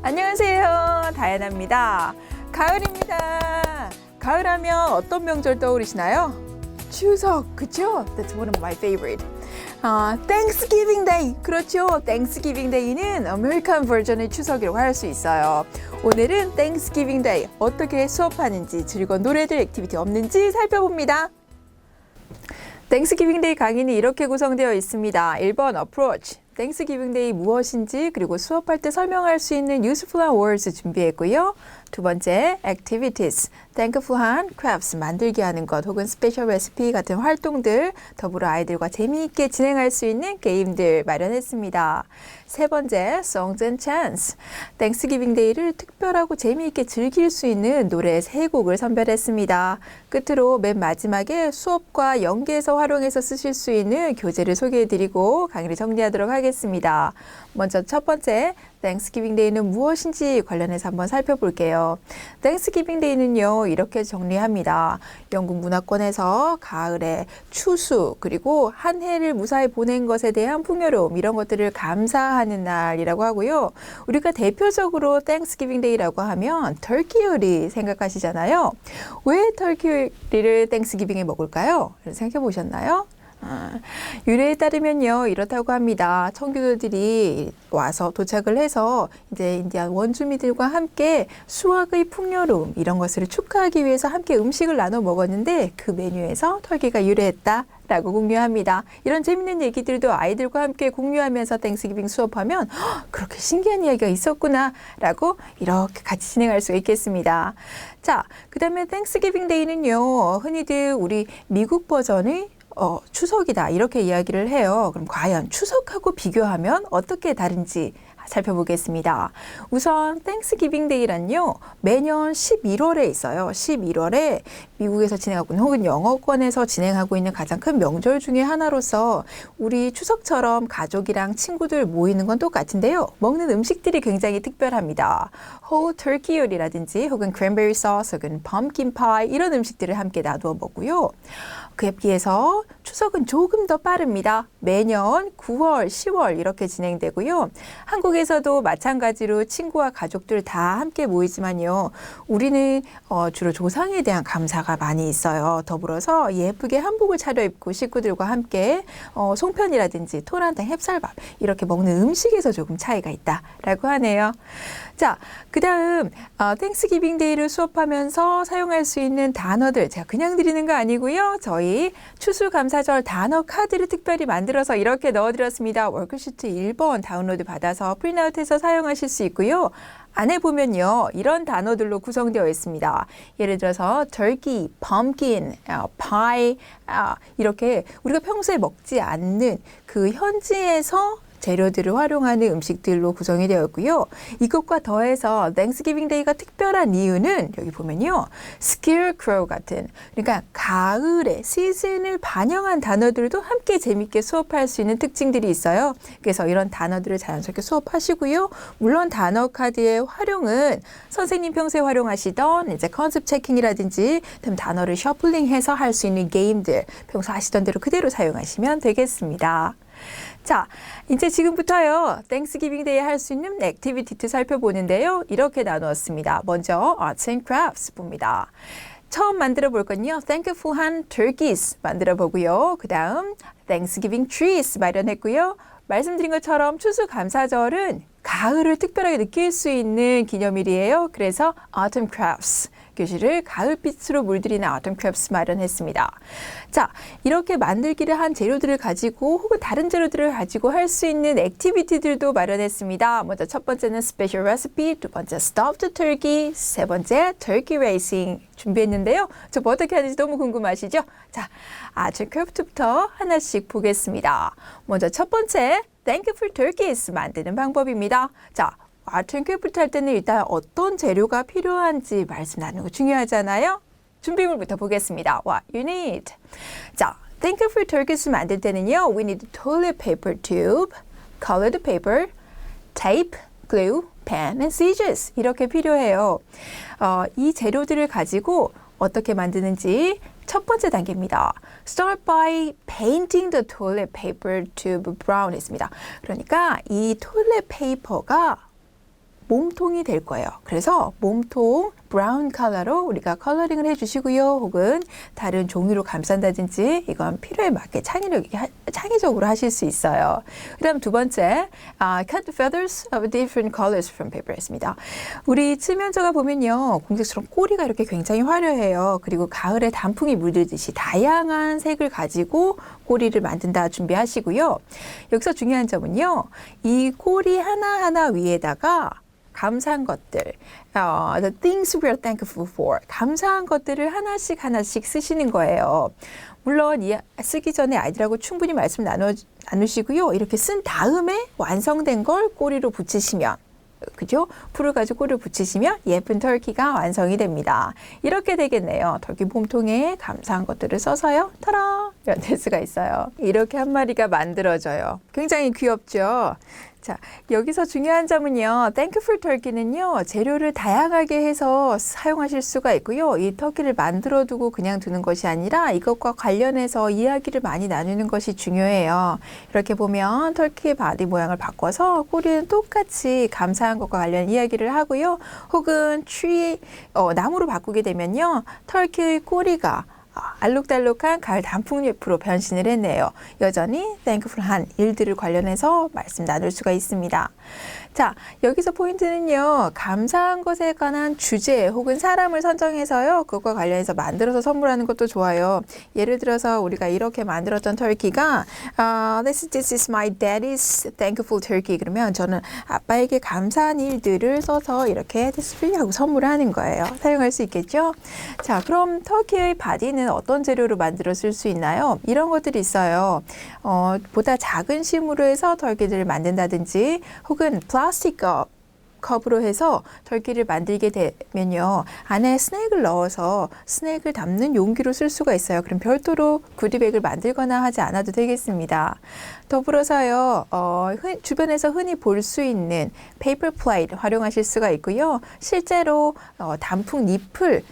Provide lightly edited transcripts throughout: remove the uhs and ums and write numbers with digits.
안녕하세요. 다현아입니다. 가을입니다. 가을하면 어떤 명절 떠오르시나요? 추석, 그쵸? That's one of my favorite. Thanksgiving Day, 그렇죠. Thanksgiving Day는 아메리칸 버전의 추석이라고 할 수 있어요. 오늘은 Thanksgiving Day, 어떻게 수업하는지, 즐거운 노래들, 액티비티 없는지 살펴봅니다. Thanksgiving Day 강의는 이렇게 구성되어 있습니다. 1번 approach, Thanksgiving Day 무엇인지 그리고 수업할 때 설명할 수 있는 useful한 words 준비했고요. 두 번째 activities, thankful한 crafts 만들게 하는 것 혹은 스페셜 레시피 같은 활동들 더불어 아이들과 재미있게 진행할 수 있는 게임들 마련했습니다. 세 번째 songs and chants, Thanksgiving Day를 특별하고 재미있게 즐길 수 있는 노래 3곡을 선별했습니다. 끝으로 맨 마지막에 수업과 연계해서 활용해서 쓰실 수 있는 교재를 소개해드리고 강의를 정리하도록 하겠습니다. 먼저 첫 번째 Thanksgiving Day는 무엇인지 관련해서 한번 살펴볼게요. Thanksgiving Day는요, 이렇게 정리합니다. 영국 문화권에서 가을에 추수 그리고 한 해를 무사히 보낸 것에 대한 풍요로움 이런 것들을 감사하는 날이라고 하고요. 우리가 대표적으로 Thanksgiving Day라고 하면 터키 요리 생각하시잖아요. 왜 터키 요리를 Thanksgiving에 먹을까요? 생각해 보셨나요? 유래에 따르면요 이렇다고 합니다. 청교도들이 와서 도착을 해서 이제 인디안 원주민들과 함께 수확의 풍요로움 이런 것을 축하하기 위해서 함께 음식을 나눠 먹었는데 그 메뉴에서 터키가 유래했다라고 공유합니다. 이런 재밌는 얘기들도 아이들과 함께 공유하면서 땡스기빙 수업하면 그렇게 신기한 이야기가 있었구나라고 이렇게 같이 진행할 수 있겠습니다. 자, 그 다음에 땡스기빙 데이는요 흔히들 우리 미국 버전의 추석이다 이렇게 이야기를 해요. 그럼 과연 추석하고 비교하면 어떻게 다른지 살펴보겠습니다. 우선 땡스기빙 데이란요 매년 11월에 있어요. 11월에 미국에서 진행하고 있는 혹은 영어권에서 진행하고 있는 가장 큰 명절 중에 하나로서 우리 추석처럼 가족이랑 친구들 모이는 건 똑같은데요. 먹는 음식들이 굉장히 특별합니다. whole turkey 요리라든지 혹은 cranberry sauce 혹은 pumpkin pie 이런 음식들을 함께 나누어 먹고요. 그에 비해서 추석은 조금 더 빠릅니다. 매년 9월, 10월 이렇게 진행되고요. 한국에서도 마찬가지로 친구와 가족들 다 함께 모이지만요. 우리는 주로 조상에 대한 감사가 많이 있어요. 더불어서 예쁘게 한복을 차려입고 식구들과 함께 송편이라든지 토란탕, 햅쌀밥 이렇게 먹는 음식에서 조금 차이가 있다라고 하네요. 자, 그 다음 땡스기빙 데이를 수업하면서 사용할 수 있는 단어들 제가 그냥 드리는 거 아니고요. 저희 추수감사절 단어 카드를 특별히 만들어서 이렇게 넣어드렸습니다. 워크시트 1번 다운로드 받아서 프린트아웃해서 사용하실 수 있고요. 안에 보면요. 이런 단어들로 구성되어 있습니다. 예를 들어서 turkey, pumpkin, pie 이렇게 우리가 평소에 먹지 않는 그 현지에서 재료들을 활용하는 음식들로 구성이 되어 있고요. 이것과 더해서 Thanksgiving Day가 특별한 이유는 여기 보면요. Scarecrow 같은 그러니까 가을의 시즌을 반영한 단어들도 함께 재밌게 수업할 수 있는 특징들이 있어요. 그래서 이런 단어들을 자연스럽게 수업하시고요. 물론 단어 카드의 활용은 선생님 평소에 활용하시던 이제 컨셉 체킹이라든지 단어를 셔플링해서 할 수 있는 게임들 평소 하시던 대로 그대로 사용하시면 되겠습니다. 자, 이제 지금부터요. 땡스기빙 데이에 할 수 있는 액티비티도 살펴보는데요. 이렇게 나누었습니다. 먼저 Arts and Crafts 봅니다. 처음 만들어 볼 건요. Thankful한 turkeys 만들어 보고요. 그 다음 Thanksgiving trees 마련했고요. 말씀드린 것처럼 추수감사절은 가을을 특별하게 느낄 수 있는 기념일이에요. 그래서 Autumn Crafts 교실을 가을빛으로 물들이는 Autumn Crafts 마련했습니다. 자, 이렇게 만들기를 한 재료들을 가지고 혹은 다른 재료들을 가지고 할 수 있는 액티비티들도 마련했습니다. 먼저 첫 번째는 Special Recipe, 두 번째 Stuffed Turkey, 세 번째 Turkey Racing 준비했는데요. 저 뭐 어떻게 하는지 너무 궁금하시죠? 자, Arts and Craft부터 하나씩 보겠습니다. 먼저 첫 번째 Thankful Turkeys 만드는 방법입니다. 자, 아트 앤 크래프트 할 때는 일단 어떤 재료가 필요한지 말씀 나누는 거 중요하잖아요. 준비물부터 보겠습니다. What you need. 자, Thankful Turkeys 만들 때는요. We need toilet paper tube, colored paper, tape, glue, pen, and scissors 이렇게 필요해요. 이 재료들을 가지고 어떻게 만드는지 첫 번째 단계입니다. Start by painting the toilet paper tube brown 했습니다. 그러니까 이 토일렛 페이퍼가 몸통이 될 거예요. 그래서 몸통 브라운 컬러로 우리가 컬러링을 해주시고요. 혹은 다른 종이로 감싼다든지 이건 필요에 맞게 창의적으로 하실 수 있어요. 그 다음 두 번째, cut feathers of different colors from paper 했습니다. 우리 칠면조가 보면요. 공책처럼 꼬리가 이렇게 굉장히 화려해요. 그리고 가을에 단풍이 물들듯이 다양한 색을 가지고 꼬리를 만든다 준비하시고요. 여기서 중요한 점은요. 이 꼬리 하나하나 위에다가 감사한 것들, the things we are thankful for, 감사한 것들을 하나씩 쓰시는 거예요. 물론 쓰기 전에 아이들하고 충분히 말씀 나누시고요. 이렇게 쓴 다음에 완성된 걸 꼬리로 붙이시면, 그죠? 풀을 가지고 꼬리를 붙이시면 예쁜 터키가 완성이 됩니다. 이렇게 되겠네요. 터키 몸통에 감사한 것들을 써서요. 타라! 될 수가 있어요. 이렇게 한 마리가 만들어져요. 굉장히 귀엽죠? 자, 여기서 중요한 점은요. Thankful Turkey는요. 재료를 다양하게 해서 사용하실 수가 있고요. 이 터키를 만들어 두고 그냥 두는 것이 아니라 이것과 관련해서 이야기를 많이 나누는 것이 중요해요. 이렇게 보면 터키의 바디 모양을 바꿔서 꼬리는 똑같이 감사한 것과 관련 이야기를 하고요. 혹은 나무로 바꾸게 되면요. 터키의 꼬리가 알록달록한 가을 단풍잎으로 변신을 했네요. 여전히 thankful한 일들을 관련해서 말씀 나눌 수가 있습니다. 자, 여기서 포인트는요. 감사한 것에 관한 주제 혹은 사람을 선정해서요. 그것과 관련해서 만들어서 선물하는 것도 좋아요. 예를 들어서 우리가 이렇게 만들었던 터키가 This is my daddy's thankful turkey. 그러면 저는 아빠에게 감사한 일들을 써서 이렇게 This 하고 선물하는 거예요. 사용할 수 있겠죠? 자, 그럼 터키의 바디는 어떤 재료로 만들어 쓸 수 있나요? 이런 것들이 있어요. 보다 작은 심으로 해서 터키들을 만든다든지 혹은 플라스틱 컵으로 해서 터키를 만들게 되면요. 안에 스낵을 넣어서 스낵을 담는 용기로 쓸 수가 있어요. 그럼 별도로 구디백을 만들거나 하지 않아도 되겠습니다. 더불어서요. 주변에서 흔히 볼 수 있는 페이퍼 플레이트 활용하실 수가 있고요. 실제로 단풍잎을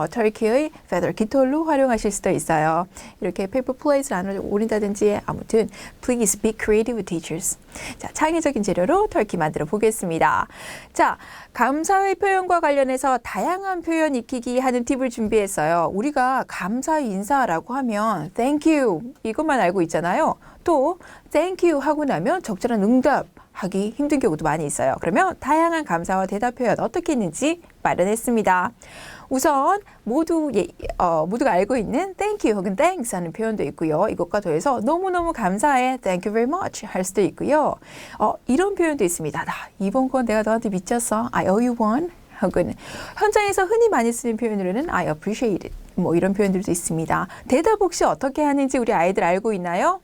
터키의 feather 깃털로 활용하실 수도 있어요. 이렇게 페이퍼 플레이트를 안으로 올린다든지 아무튼 please be creative teachers. 자, 창의적인 재료로 터키 만들어 보겠습니다. 자, 감사의 표현과 관련해서 다양한 표현 익히기 하는 팁을 준비했어요. 우리가 감사의 인사라고 하면 thank you 이것만 알고 있잖아요. 또 thank you 하고 나면 적절한 응답 하기 힘든 경우도 많이 있어요. 그러면 다양한 감사와 대답 표현 어떻게 있는지 마련했습니다. 우선 모두가 알고 있는 thank you 혹은 thanks 하는 표현도 있고요. 이것과 더해서 너무너무 감사해 thank you very much 할 수도 있고요. 이런 표현도 있습니다. 이번 건 내가 너한테 미쳤어. I owe you one. 혹은 현장에서 흔히 많이 쓰는 표현으로는 I appreciate it. 뭐 이런 표현들도 있습니다. 대답 혹시 어떻게 하는지 우리 아이들 알고 있나요?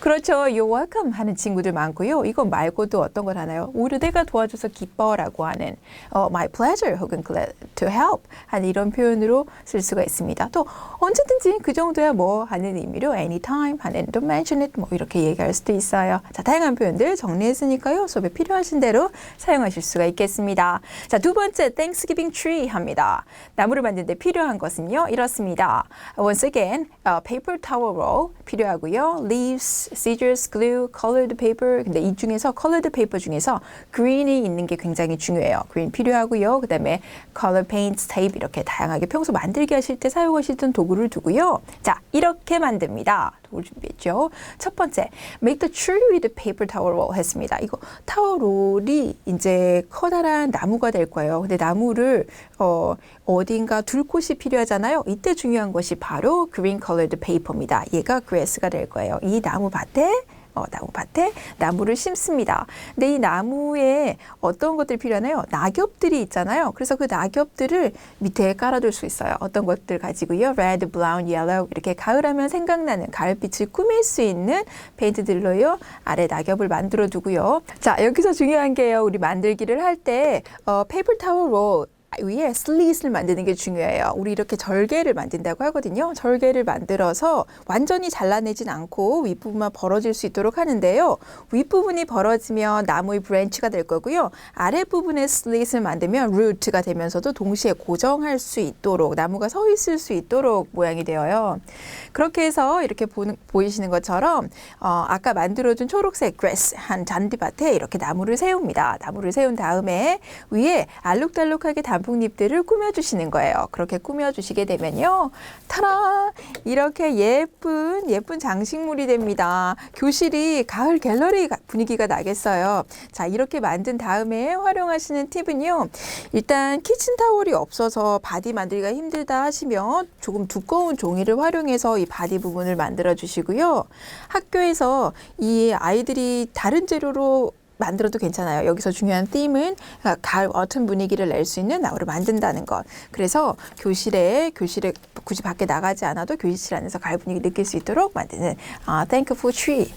그렇죠. You're welcome 하는 친구들 많고요. 이거 말고도 어떤 걸 하나요? 오히려 내가 도와줘서 기뻐라고 하는 my pleasure 혹은 glad to help 하는 이런 표현으로 쓸 수가 있습니다. 또 언제든지 그 정도야 뭐 하는 의미로 anytime 하는 don't mention it 뭐 이렇게 얘기할 수도 있어요. 자, 다양한 표현들 정리했으니까요. 수업에 필요하신 대로 사용하실 수가 있겠습니다. 자, 두 번째 Thanksgiving tree 합니다. 나무를 만드는 데 필요한 것은요. 이렇습니다. Once again, paper towel roll 필요하고요. leaves scissors, glue, colored paper. 근데 이 중에서 colored paper 중에서 green이 있는 게 굉장히 중요해요. green 필요하고요. 그 다음에 color paints, tape 이렇게 다양하게 평소 만들기 하실 때 사용하시던 도구를 두고요. 자, 이렇게 만듭니다. 도구를 준비했죠. 첫 번째, make the tree with paper towel roll 했습니다. 이거 타월롤이 이제 커다란 나무가 될 거예요. 근데 나무를 어딘가 둘 곳이 필요하잖아요. 이때 중요한 것이 바로 green colored paper입니다. 얘가 grass가 될 거예요. 이 나무밭에 나무를 심습니다. 근데 이 나무에 어떤 것들이 필요하나요? 낙엽들이 있잖아요. 그래서 그 낙엽들을 밑에 깔아둘 수 있어요. 어떤 것들 가지고요. Red, brown, yellow 이렇게 가을하면 생각나는 가을빛을 꾸밀 수 있는 페인트들로요. 아래 낙엽을 만들어 두고요. 자, 여기서 중요한 게요. 우리 만들기를 할 때 페이퍼 타월 롤 위에 슬릿을 만드는 게 중요해요. 우리 이렇게 절개를 만든다고 하거든요. 절개를 만들어서 완전히 잘라내진 않고 윗부분만 벌어질 수 있도록 하는데요. 윗부분이 벌어지면 나무의 브랜치가 될 거고요. 아랫부분에 슬릿을 만들면 루트가 되면서도 동시에 고정할 수 있도록 나무가 서 있을 수 있도록 모양이 되어요. 그렇게 해서 이렇게 보이시는 것처럼 아까 만들어준 초록색 grass 한 잔디밭에 이렇게 나무를 세웁니다. 나무를 세운 다음에 위에 알록달록하게 단풍잎들을 꾸며주시는 거예요. 그렇게 꾸며주시게 되면요. 타라! 이렇게 예쁜 장식물이 됩니다. 교실이 가을 갤러리 분위기가 나겠어요. 자, 이렇게 만든 다음에 활용하시는 팁은요. 일단 키친타월이 없어서 바디 만들기가 힘들다 하시면 조금 두꺼운 종이를 활용해서 이 바디 부분을 만들어 주시고요. 학교에서 이 아이들이 다른 재료로 만들어도 괜찮아요. 여기서 중요한 ธี임은 가을 어떤 분위기를 낼 수 있는 나무를 만든다는 것. 그래서 교실에 굳이 밖에 나가지 않아도 교실 안에서 가을 분위기 느낄 수 있도록 만드는 Thankful Tree,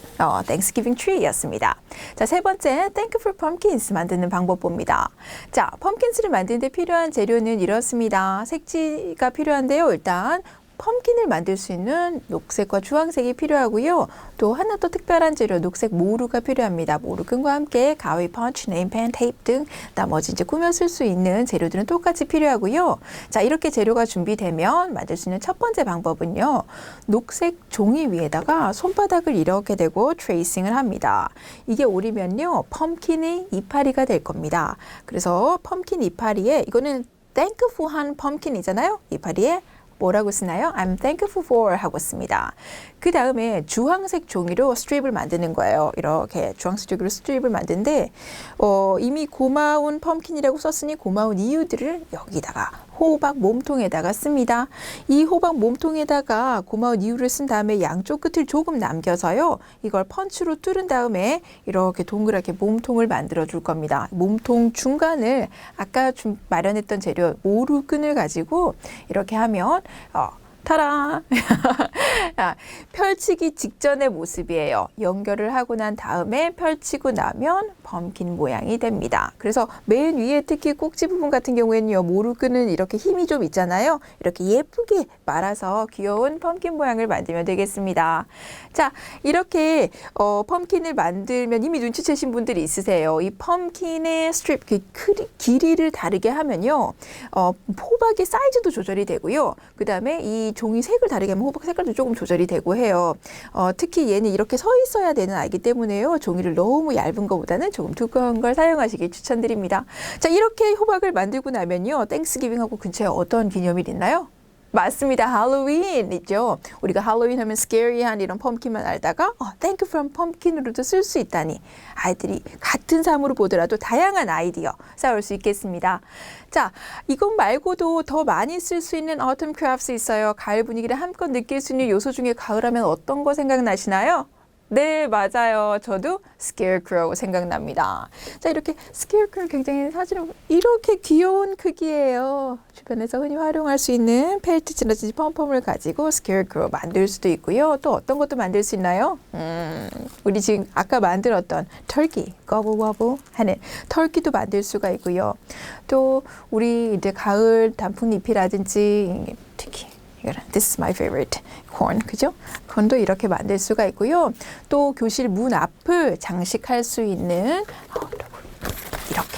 Thanksgiving Tree였습니다. 자, 세 번째 Thankful Pumpkins 만드는 방법 봅니다. 자, 펌킨스를 만드는 데 필요한 재료는 이렇습니다. 색지가 필요한데요. 일단 펌킨을 만들 수 있는 녹색과 주황색이 필요하고요. 또 하나 또 특별한 재료, 녹색 모루가 필요합니다. 모루끈과 함께 가위, 펀치, 네임펜, 테이프 등 나머지 이제 꾸며 쓸 수 있는 재료들은 똑같이 필요하고요. 자, 이렇게 재료가 준비되면 만들 수 있는 첫 번째 방법은요. 녹색 종이 위에다가 손바닥을 이렇게 대고 트레이싱을 합니다. 이게 오리면요. 펌킨의 이파리가 될 겁니다. 그래서 펌킨 이파리에 이거는 thankful한 펌킨이잖아요. 이파리에 뭐라고 쓰나요? I'm thankful for 하고 씁니다. 그 다음에 주황색 종이로 스트립을 만드는 거예요. 이렇게 주황색 종이로 스트립을 만드는데 이미 고마운 펌킨이라고 썼으니 고마운 이유들을 여기다가 호박 몸통에다가 씁니다. 이 호박 몸통에다가 고마운 이유를 쓴 다음에 양쪽 끝을 조금 남겨서요. 이걸 펀치로 뚫은 다음에 이렇게 동그랗게 몸통을 만들어 줄 겁니다. 몸통 중간을 아까 마련했던 재료 모루끈을 가지고 이렇게 하면 타라! 펼치기 직전의 모습이에요. 연결을 하고 난 다음에 펼치고 나면 펌킨 모양이 됩니다. 그래서 맨 위에 특히 꼭지 부분 같은 경우에는요. 모루끈은 이렇게 힘이 좀 있잖아요. 이렇게 예쁘게 말아서 귀여운 펌킨 모양을 만들면 되겠습니다. 자, 이렇게 펌킨을 만들면 이미 눈치채신 분들이 있으세요. 이 펌킨의 스트립 길이를 다르게 하면요. 호박의 사이즈도 조절이 되고요. 그 다음에 이 종이 색을 다르게 하면 호박 색깔도 조금 조절이 되고 해요. 특히 얘는 이렇게 서 있어야 되는 아이기 때문에요. 종이를 너무 얇은 것보다는 조금 두꺼운 걸 사용하시길 추천드립니다. 자, 이렇게 호박을 만들고 나면요. 땡스기빙하고 근처에 어떤 기념일 있나요? 맞습니다. 할로윈 있죠. 우리가 할로윈 하면 스케리한 이런 펌킨만 알다가 Thank you from 펌킨으로도 쓸 수 있다니 아이들이 같은 삶으로 보더라도 다양한 아이디어 쌓을 수 있겠습니다. 자, 이것 말고도 더 많이 쓸 수 있는 autumn crafts 있어요. 가을 분위기를 한껏 느낄 수 있는 요소 중에 가을 하면 어떤 거 생각나시나요? 네, 맞아요. 저도 scarecrow 생각납니다. 자, 이렇게 scarecrow 굉장히 사진은 이렇게 귀여운 크기예요. 주변에서 흔히 활용할 수 있는 펠트지라든지 펌펌을 가지고 scarecrow 만들 수도 있고요. 또 어떤 것도 만들 수 있나요? 우리 지금 아까 만들었던 turkey, gobble wobble 하는 터키도 만들 수가 있고요. 또 우리 이제 가을 단풍잎이라든지 특히 This is my favorite corn, 그죠? 건도 이렇게 만들 수가 있고요. 또 교실 문 앞을 장식할 수 있는 이렇게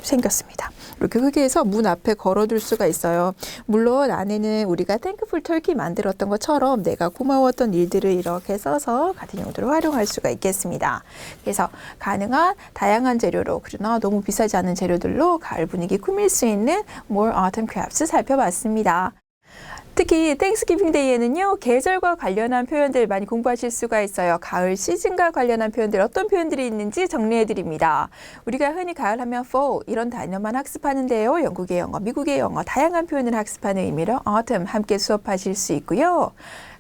생겼습니다. 이렇게 크게 해서 문 앞에 걸어둘 수가 있어요. 물론 안에는 우리가 Thankful Turkey 만들었던 것처럼 내가 고마웠던 일들을 이렇게 써서 같은 용도로 활용할 수가 있겠습니다. 그래서 가능한 다양한 재료로 그러나 너무 비싸지 않은 재료들로 가을 분위기 꾸밀 수 있는 More Autumn Crafts 살펴봤습니다. 특히 땡스기빙 데이에는요. 계절과 관련한 표현들 많이 공부하실 수가 있어요. 가을 시즌과 관련한 표현들 어떤 표현들이 있는지 정리해 드립니다. 우리가 흔히 가을 하면 fall 이런 단어만 학습하는데요. 영국의 영어, 미국의 영어 다양한 표현을 학습하는 의미로 autumn 함께 수업하실 수 있고요.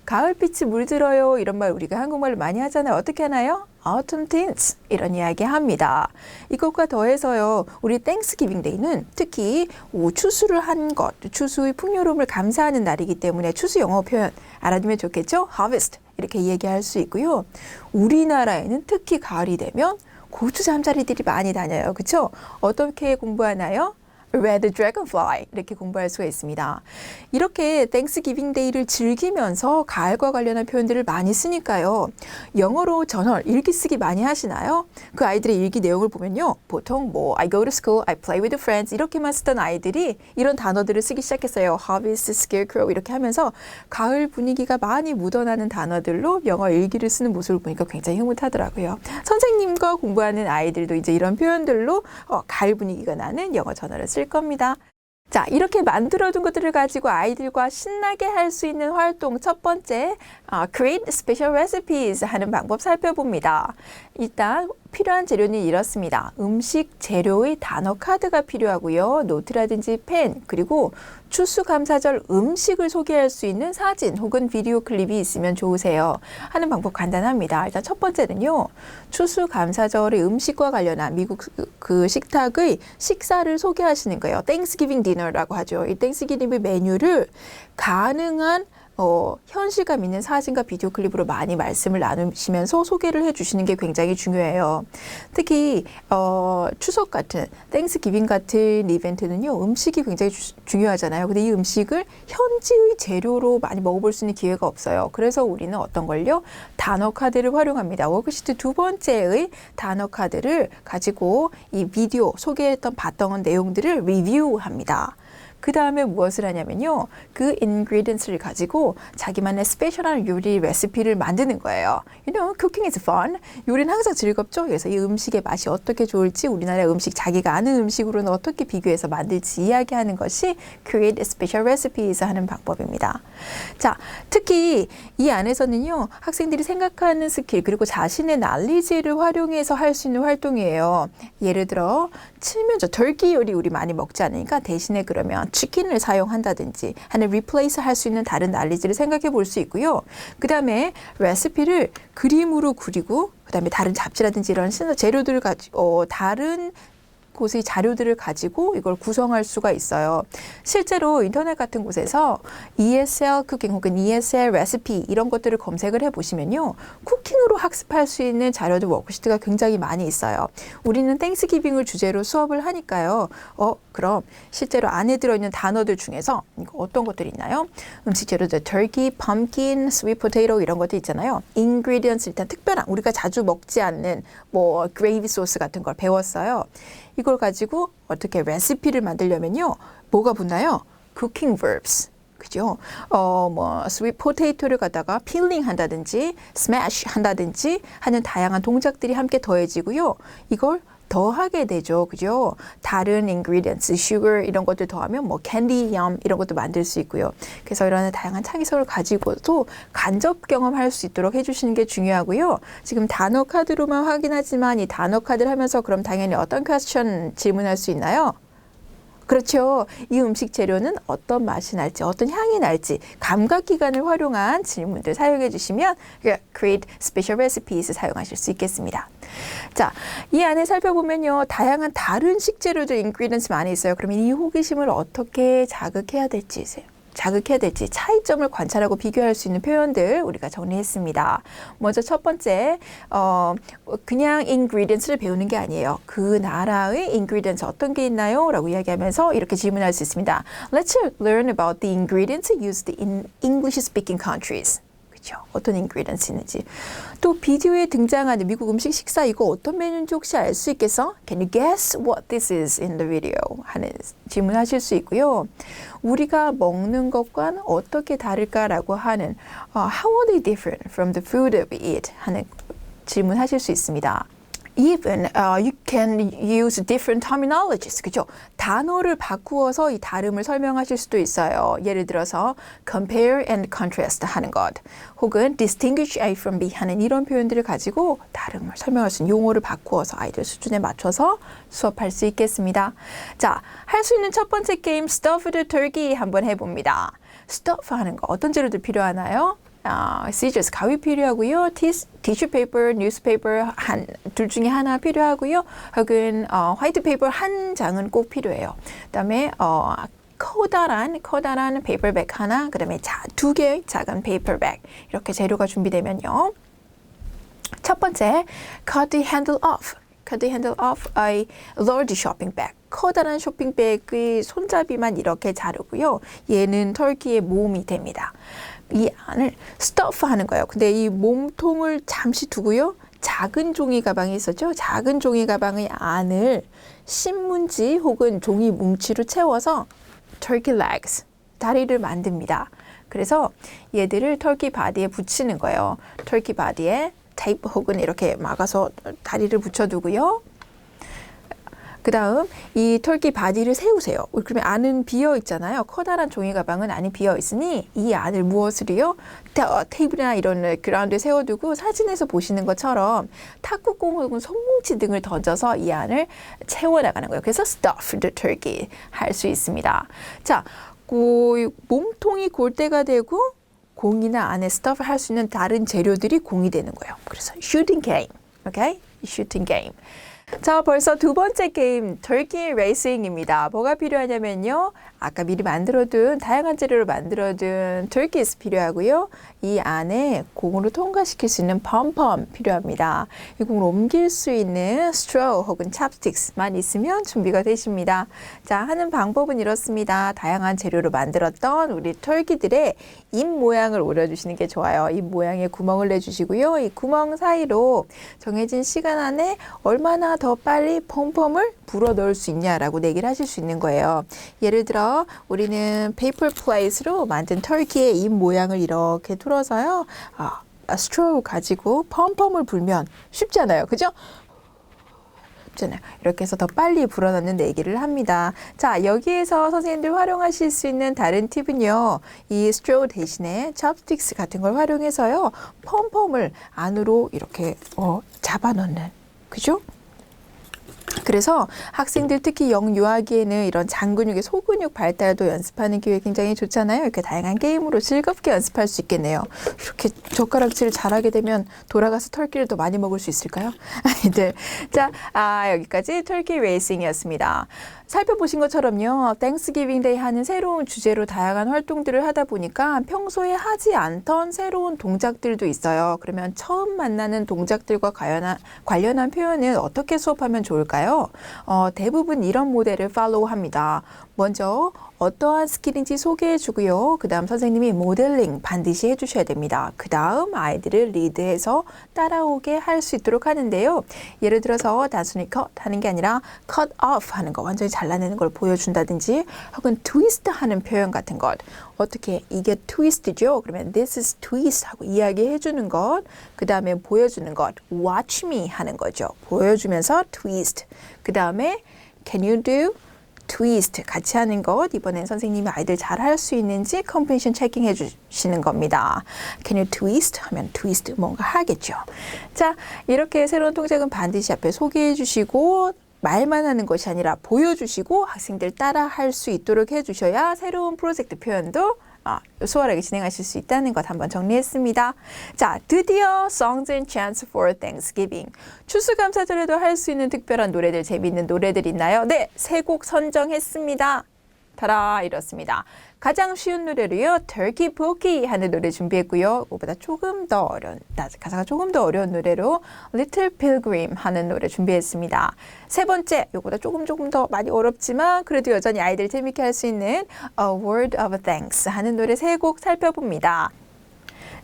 가을빛이 물들어요. 이런 말 우리가 한국말로 많이 하잖아요. 어떻게 하나요? Autumn tints 이런 이야기 합니다. 이것과 더해서요. 우리 땡스기빙 데이는 특히 추수를 한 것, 추수의 풍요로움을 감사하는 날이기 때문에 추수 영어 표현 알아두면 좋겠죠? Harvest 이렇게 얘기할 수 있고요. 우리나라에는 특히 가을이 되면 고추 잠자리들이 많이 다녀요. 그렇죠? 어떻게 공부하나요? red dragonfly 이렇게 공부할 수가 있습니다. 이렇게 Thanksgiving Day를 즐기면서 가을과 관련한 표현들을 많이 쓰니까요. 영어로 저널, 일기 쓰기 많이 하시나요? 그 아이들의 일기 내용을 보면요. 보통 뭐 I go to school, I play with friends 이렇게만 쓰던 아이들이 이런 단어들을 쓰기 시작했어요. harvest, scarecrow 이렇게 하면서 가을 분위기가 많이 묻어나는 단어들로 영어 일기를 쓰는 모습을 보니까 굉장히 흐뭇하더라고요. 선생님과 공부하는 아이들도 이제 이런 표현들로 가을 분위기가 나는 영어 저널을 쓸 겁니다. 자, 이렇게 만들어둔 것들을 가지고 아이들과 신나게 할 수 있는 활동 첫 번째, create special recipes 하는 방법 살펴봅니다. 일단 필요한 재료는 이렇습니다. 음식 재료의 단어 카드가 필요하고요. 노트라든지 펜, 그리고 추수감사절 음식을 소개할 수 있는 사진 혹은 비디오 클립이 있으면 좋으세요. 하는 방법 간단합니다. 일단 첫 번째는요. 추수감사절의 음식과 관련한 미국 그 식탁의 식사를 소개하시는 거예요. Thanksgiving dinner라고 하죠. 이 Thanksgiving 메뉴를 가능한 현실감 있는 사진과 비디오 클립으로 많이 말씀을 나누시면서 소개를 해주시는 게 굉장히 중요해요. 특히 추석 같은 땡스기빙 같은 이벤트는요. 음식이 굉장히 중요하잖아요. 근데 이 음식을 현지의 재료로 많이 먹어볼 수 있는 기회가 없어요. 그래서 우리는 어떤 걸요? 단어 카드를 활용합니다. 워크시트 두 번째의 단어 카드를 가지고 이 비디오 소개했던 봤던 내용들을 리뷰합니다. 그 다음에 무엇을 하냐면요. 그 ingredients를 가지고 자기만의 스페셜한 요리 레시피를 만드는 거예요. You know, cooking is fun. 요리는 항상 즐겁죠. 그래서 이 음식의 맛이 어떻게 좋을지 우리나라 음식 자기가 아는 음식으로는 어떻게 비교해서 만들지 이야기하는 것이 create special recipes 하는 방법입니다. 자, 특히 이 안에서는요. 학생들이 생각하는 스킬 그리고 자신의 knowledge를 활용해서 할 수 있는 활동이에요. 예를 들어 칠면조 turkey 요리 우리 많이 먹지 않으니까 대신에 그러면 치킨을 사용한다든지 하는 replace 할 수 있는 다른 난리지를 생각해 볼 수 있고요. 그 다음에 레시피를 그림으로 그리고 그 다음에 다른 잡지라든지 이런 재료들을 가지고 다른 곳의 자료들을 가지고 이걸 구성할 수가 있어요. 실제로 인터넷 같은 곳에서 ESL 쿠킹 혹은 ESL 레시피 이런 것들을 검색을 해보시면요. 쿠킹으로 학습할 수 있는 자료들 워크시트가 굉장히 많이 있어요. 우리는 땡스기빙을 주제로 수업을 하니까요. 그럼 실제로 안에 들어있는 단어들 중에서 이거 어떤 것들이 있나요? 음식 재료들 turkey, pumpkin, sweet potato 이런 것들 있잖아요. ingredients 일단 특별한 우리가 자주 먹지 않는 뭐 gravy 소스 같은 걸 배웠어요. 이걸 가지고 어떻게 레시피를 만들려면요. 뭐가 붙나요? cooking verbs. 그죠? sweet potato를 갖다가 peeling 한다든지 smash 한다든지 하는 다양한 동작들이 함께 더해지고요. 이걸 더하게 되죠. 그죠? 다른 ingredients, sugar 이런 것들 더하면 뭐 candy, yum 이런 것도 만들 수 있고요. 그래서 이런 다양한 창의성을 가지고도 간접 경험할 수 있도록 해주시는 게 중요하고요. 지금 단어 카드로만 확인하지만 이 단어 카드를 하면서 그럼 당연히 어떤 퀘스천 질문할 수 있나요? 그렇죠. 이 음식 재료는 어떤 맛이 날지, 어떤 향이 날지 감각기관을 활용한 질문들 사용해 주시면 create special recipes 사용하실 수 있겠습니다. 자, 이 안에 살펴보면요. 다양한 다른 식재료들, ingredients 많이 있어요. 그러면 이 호기심을 어떻게 자극해야 될지 차이점을 관찰하고 비교할 수 있는 표현들 우리가 정리했습니다. 먼저 첫 번째, 그냥 ingredients를 배우는 게 아니에요. 그 나라의 ingredients 어떤 게 있나요? 라고 이야기하면서 이렇게 질문할 수 있습니다. Let's learn about the ingredients used in English-speaking countries. 그렇죠? 어떤 ingredients 있는지. 또 비디오에 등장하는 미국 음식 식사 이거 어떤 메뉴인지 혹시 알 수 있겠어? Can you guess what this is in the video? 하는 질문하실 수 있고요. 우리가 먹는 것과는 어떻게 다를까라고 하는 How are they different from the food we eat? 하는 질문하실 수 있습니다. Even you can use different terminologies. 그죠? 단어를 바꾸어서 이 다름을 설명하실 수도 있어요. 예를 들어서 compare and contrast 하는 것 혹은 distinguish A from B 하는 이런 표현들을 가지고 다름을 설명할 수 있는 용어를 바꾸어서 아이들 수준에 맞춰서 수업할 수 있겠습니다. 자, 할 수 있는 첫 번째 게임 stuffed turkey 한번 해봅니다. stuff 하는 거 어떤 재료들 필요하나요? scissors, 가위 필요하고요. 티슈 페이퍼, 뉴스페이퍼 둘 중에 하나 필요하고요. 혹은 화이트 페이퍼 한 장은 꼭 필요해요. 그다음에 커다란 페이퍼백 하나, 그다음에 두 개의 작은 페이퍼백 이렇게 재료가 준비되면요. 첫 번째, cut the handle off a large shopping bag. 커다란 쇼핑백의 손잡이만 이렇게 자르고요. 얘는 터키의 몸이 됩니다. 이 안을 stuff 하는 거예요. 근데 이 몸통을 잠시 두고요. 작은 종이 가방이 있었죠. 작은 종이 가방의 안을 신문지 혹은 종이 뭉치로 채워서 turkey legs, 다리를 만듭니다. 그래서 얘들을 터키 바디에 붙이는 거예요. 터키 바디에 테이프 혹은 이렇게 막아서 다리를 붙여두고요. 그 다음 이 터키 바디를 세우세요. 그러면 안은 비어 있잖아요. 커다란 종이 가방은 안이 비어 있으니 이 안을 무엇을요? 테이블이나 이런 그라운드에 세워두고 사진에서 보시는 것처럼 탁구공 혹은 손뭉치 등을 던져서 이 안을 채워나가는 거예요. 그래서 stuff the turkey 할 수 있습니다. 자, 몸통이 골대가 되고 공이나 안에 stuff 할 수 있는 다른 재료들이 공이 되는 거예요. 그래서 shooting game, okay? shooting game. 자, 벌써 두 번째 게임 터키 레이싱입니다. 뭐가 필요하냐면요. 아까 미리 만들어둔 다양한 재료로 만들어둔 터키스 필요하고요. 이 안에 공으로 통과시킬 수 있는 펌펌 필요합니다. 이 공을 옮길 수 있는 스트로 혹은 찹스틱스만 있으면 준비가 되십니다. 자, 하는 방법은 이렇습니다. 다양한 재료로 만들었던 우리 터키들의 입 모양을 오려주시는 게 좋아요. 입 모양에 구멍을 내주시고요. 이 구멍 사이로 정해진 시간 안에 얼마나 더 빨리 펌펌을 불어 넣을 수 있냐라고 내기를 하실 수 있는 거예요. 예를 들어 우리는 페이퍼 플레이트로 만든 터키의 입 모양을 이렇게 뚫어서요. 스트로우 가지고 펌펌을 불면 쉽잖아요. 그죠? 이렇게 해서 더 빨리 불어넣는 내기를 합니다. 자, 여기에서 선생님들 활용하실 수 있는 다른 팁은요. 이 스트로우 대신에 찹스틱스 같은 걸 활용해서요. 펌펌을 안으로 이렇게 잡아넣는. 그죠? 그래서 학생들 특히 영유아기에는 이런 장근육의 소근육 발달도 연습하는 기회 굉장히 좋잖아요. 이렇게 다양한 게임으로 즐겁게 연습할 수 있겠네요. 이렇게 젓가락질을 잘하게 되면 돌아가서 터키를 더 많이 먹을 수 있을까요? 아이들. 자, 여기까지 터키 레이싱이었습니다. 살펴보신 것처럼요. 땡스기빙 데이 하는 새로운 주제로 다양한 활동들을 하다 보니까 평소에 하지 않던 새로운 동작들도 있어요. 그러면 처음 만나는 동작들과 관련한 표현은 어떻게 수업하면 좋을까요? 대부분 이런 모델을 팔로우합니다. 먼저 어떠한 스킬인지 소개해주고요. 그 다음 선생님이 모델링 반드시 해주셔야 됩니다. 그 다음 아이들을 리드해서 따라오게 할 수 있도록 하는데요. 예를 들어서 단순히 cut 하는 게 아니라 cut off 하는 거, 완전히 잘라내는 걸 보여준다든지 혹은 twist 하는 표현 같은 것. 어떻게 이게 twist죠? 그러면 this is twist 하고 이야기해주는 것. 그 다음에 보여주는 것. watch me 하는 거죠. 보여주면서 twist. 그 다음에 can you do 트위스트 같이 하는 것. 이번엔 선생님이 아이들 잘 할 수 있는지 컴프레션 체킹해 주시는 겁니다. Can you twist? 하면 트위스트 뭔가 하겠죠. 자, 이렇게 새로운 동작은 반드시 앞에 소개해 주시고 말만 하는 것이 아니라 보여주시고 학생들 따라 할 수 있도록 해주셔야 새로운 프로젝트 표현도 수월하게 진행하실 수 있다는 것 한번 정리했습니다. 자, 드디어 Songs and Chants for Thanksgiving. 추수감사절에도 할 수 있는 특별한 노래들, 재미있는 노래들 있나요? 네, 세 곡 선정했습니다. 타라, 이렇습니다. 가장 쉬운 노래로요. Turkey Pokey 하는 노래 준비했고요. 그보다 조금 더 어려운, 가사가 조금 더 어려운 노래로 Little Pilgrim 하는 노래 준비했습니다. 세 번째, 요거보다 조금 더 많이 어렵지만 그래도 여전히 아이들 재밌게 할 수 있는 A Word of Thanks 하는 노래 세 곡 살펴봅니다.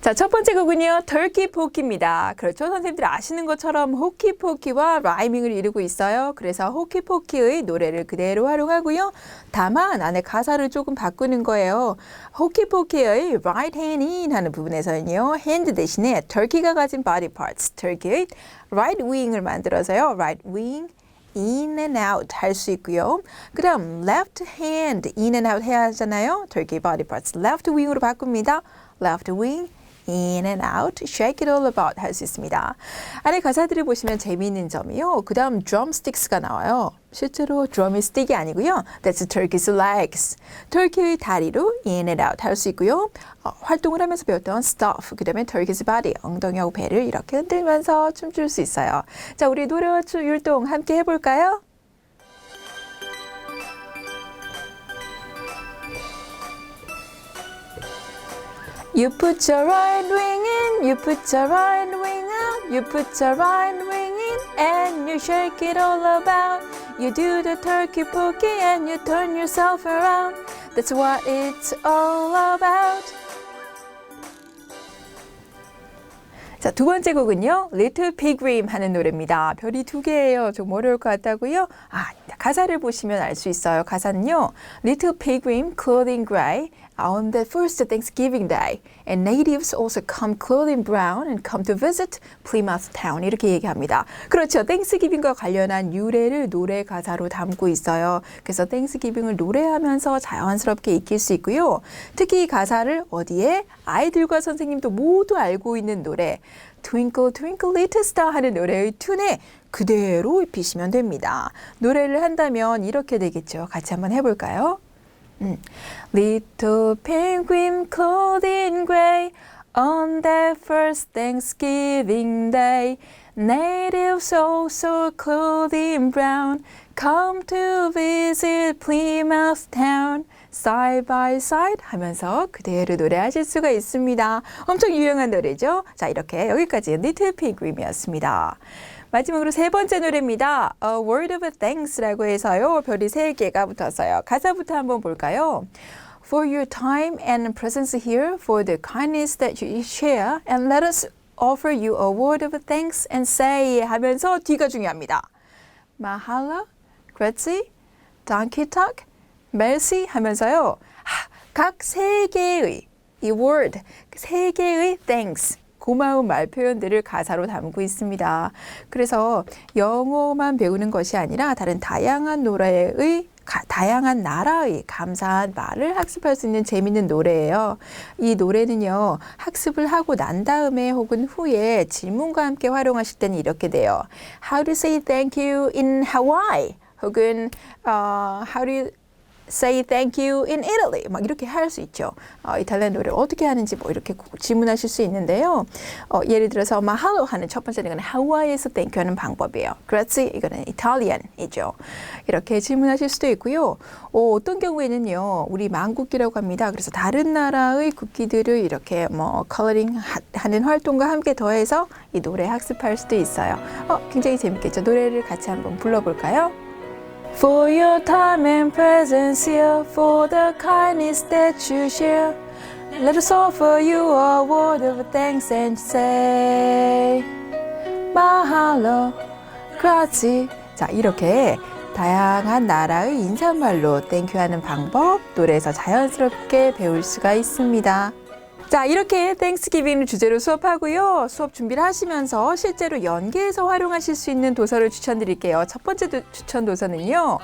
자, 첫 번째 곡은요. 터키 포키입니다. 그렇죠. 선생님들 아시는 것처럼 호키포키와 라이밍을 이루고 있어요. 그래서 호키포키의 노래를 그대로 활용하고요. 다만 안에 가사를 조금 바꾸는 거예요. 호키포키의 right hand in 하는 부분에서는요. hand 대신에 터키가 가진 body parts, 터키의 right wing을 만들어서요. right wing in and out 할 수 있고요. 그 다음 left hand in and out 해야 하잖아요. 터키 body parts left wing으로 바꿉니다. left wing in and out, shake it all about 할 수 있습니다. 아래 가사들을 보시면 재미있는 점이요. 그 다음 drumsticks가 나와요. 실제로 drum이 스틱이 아니고요. That's turkey's legs. 터키의 다리로 in and out 할 수 있고요. 활동을 하면서 배웠던 stuff, 그 다음에 turkey's body, 엉덩이하고 배를 이렇게 흔들면서 춤출 수 있어요. 자, 우리 노래와 춤 율동 함께 해볼까요? You put your right wing in, you put your right wing out, you put your right wing in, and you shake it all about. You do the turkey pokey and you turn yourself around. That's what it's all about. 자, 두 번째 곡은요. Little Pig 하는 노래입니다. 별이 두 개예요. 좀 어려울 것 같다고요? 가사를 보시면 알 수 있어요. 가사는요. Little Pig clothing gray on the first Thanksgiving Day. And natives also come clothing brown and come to visit Plymouth Town. 이렇게 얘기합니다. 그렇죠. 땡스기빙과 관련한 유래를 노래 가사로 담고 있어요. 그래서 땡스기빙을 노래하면서 자연스럽게 익힐 수 있고요. 특히 이 가사를 어디에? 아이들과 선생님도 모두 알고 있는 노래 Twinkle Twinkle Little Star 하는 노래의 튠에 그대로 입히시면 됩니다. 노래를 한다면 이렇게 되겠죠. 같이 한번 해볼까요? Little penguin clothed in gray on that first Thanksgiving Day. Natives also clothed in brown come to visit Plymouth Town. Side by side 하면서 그대로 노래하실 수가 있습니다. 엄청 유용한 노래죠. 자, 이렇게 여기까지 Little Pig이었습니다. 마지막으로 세 번째 노래입니다. A Word of Thanks라고 해서요. 별이 3개가 붙었어요. 가사부터 한번 볼까요? For your time and presence here, for the kindness that you share, and let us offer you a word of thanks and say 하면서 뒤가 중요합니다. Mahalo, grazie, dankitak, mercy 하면서요. 각 3개의 이 word, 3개의 thanks, 고마운 말 표현들을 가사로 담고 있습니다. 그래서 영어만 배우는 것이 아니라 다른 다양한 다양한 나라의 감사한 말을 학습할 수 있는 재미있는 노래예요. 이 노래는요. 학습을 하고 난 다음에 혹은 후에 질문과 함께 활용하실 때는 이렇게 돼요. How to say thank you in Hawaii? 혹은 How to say thank you in Italy. 막 이렇게 할 수 있죠. 이탈리아 노래를 어떻게 하는지 뭐 이렇게 질문하실 수 있는데요. 예를 들어서 mahalo 하는 첫 번째는 이거는 하와이에서 thank you 하는 방법이에요. grazie 이거는 이탈리안이죠. 이렇게 질문하실 수도 있고요. 어떤 경우에는요. 우리 망국기라고 합니다. 그래서 다른 나라의 국기들을 이렇게 뭐 컬러링 하는 활동과 함께 더해서 이 노래 학습할 수도 있어요. 굉장히 재밌겠죠. 노래를 같이 한번 불러볼까요? For your time and presence here, for the kindness that you share, let us offer you a word of thanks and say, Mahalo, grazie. 자, 이렇게 다양한 나라의 인사말로 땡큐하는 방법, 노래에서 자연스럽게 배울 수가 있습니다. 자, 이렇게 땡스기빙을 주제로 수업하고요. 수업 준비를 하시면서 실제로 연계해서 활용하실 수 있는 도서를 추천드릴게요. 첫 번째 추천 도서는요.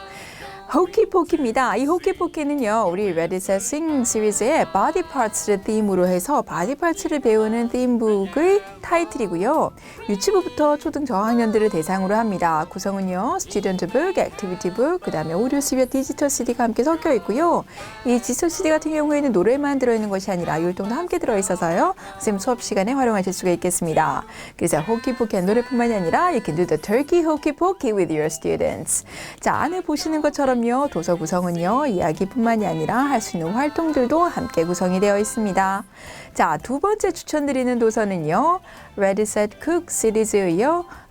호키포키입니다. 이 호키포키는요. 우리 Ready Set Sing 시리즈의 Body Parts를 팀으로 해서 바디 파츠를 배우는 팀북의 타이틀이고요. 유치부부터 초등 저학년들을 대상으로 합니다. 구성은요. 스튜던트 북, 액티비티 북, 그 다음에 오디오 CD와 디지털 CD가 함께 섞여 있고요. 이 디지털 CD 같은 경우에는 노래만 들어있는 것이 아니라 율동도 함께 들어있어서요. 선생님 수업 시간에 활용하실 수가 있겠습니다. 그래서 호키포키 노래뿐만이 아니라 You can do the turkey hokipoki with your students. 자, 안에 보시는 것처럼 도서 구성은요. 이야기뿐만이 아니라 할 수 있는 활동들도 함께 구성이 되어 있습니다. 자, 두 번째 추천드리는 도서는요. Ready, Set, Cook 시리즈의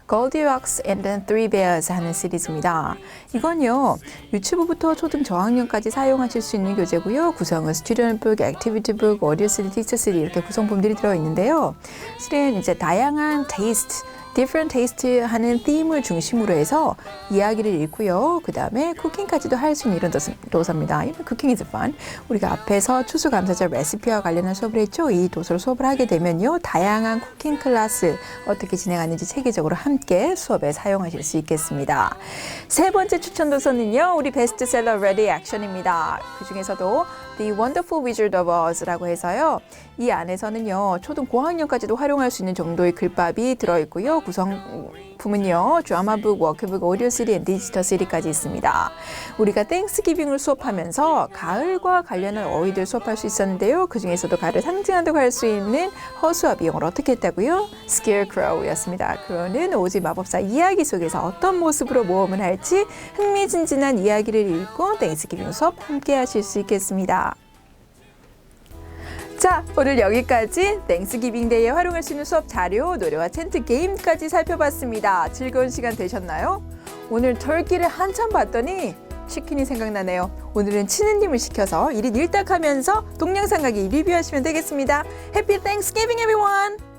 Goldilocks and the Three Bears 하는 시리즈입니다. 이건요. 유치부부터 초등 저학년까지 사용하실 수 있는 교재고요. 구성은 스튜던트 북, 액티비티 북, 오디오 CD, 디지털 CD 이렇게 구성품들이 들어있는데요. 실은 이제 다양한 테이스트, different taste 하는 팀을 중심으로 해서 이야기를 읽고요. 그 다음에 쿠킹까지도 할 수 있는 이런 도서입니다. Cooking is fun. 우리가 앞에서 추수감사절 레시피와 관련한 수업을 했죠. 이 도서로 수업을 하게 되면요. 다양한 쿠킹 클래스 어떻게 진행하는지 체계적으로 함께 수업에 사용하실 수 있겠습니다. 세 번째 추천 도서는요. 우리 베스트셀러 Ready Action입니다. 그 중에서도 The Wonderful Wizard of Oz라고 해서요. 이 안에서는요. 초등 고학년까지도 활용할 수 있는 정도의 글밥이 들어있고요. 구성품은요. 드라마북, 워크북, 오디오 CD, 디지털 CD까지 있습니다. 우리가 땡스기빙을 수업하면서 가을과 관련한 어휘들 수업할 수 있었는데요. 그 중에서도 가을을 상징한다고 할 수 있는 허수아비 비용을 어떻게 했다고요? Scarecrow였습니다. 그거는 오즈 마법사 이야기 속에서 어떤 모습으로 모험을 할지 흥미진진한 이야기를 읽고 땡스기빙 수업 함께 하실 수 있겠습니다. 자, 오늘 여기까지 땡스기빙 데이에 활용할 수 있는 수업 자료, 노래와 챈트 게임까지 살펴봤습니다. 즐거운 시간 되셨나요? 오늘 터키를 한참 봤더니 치킨이 생각나네요. 오늘은 치느님을 시켜서 1인 1닭 하면서 동영상 가기 리뷰하시면 되겠습니다. Happy Thanksgiving everyone!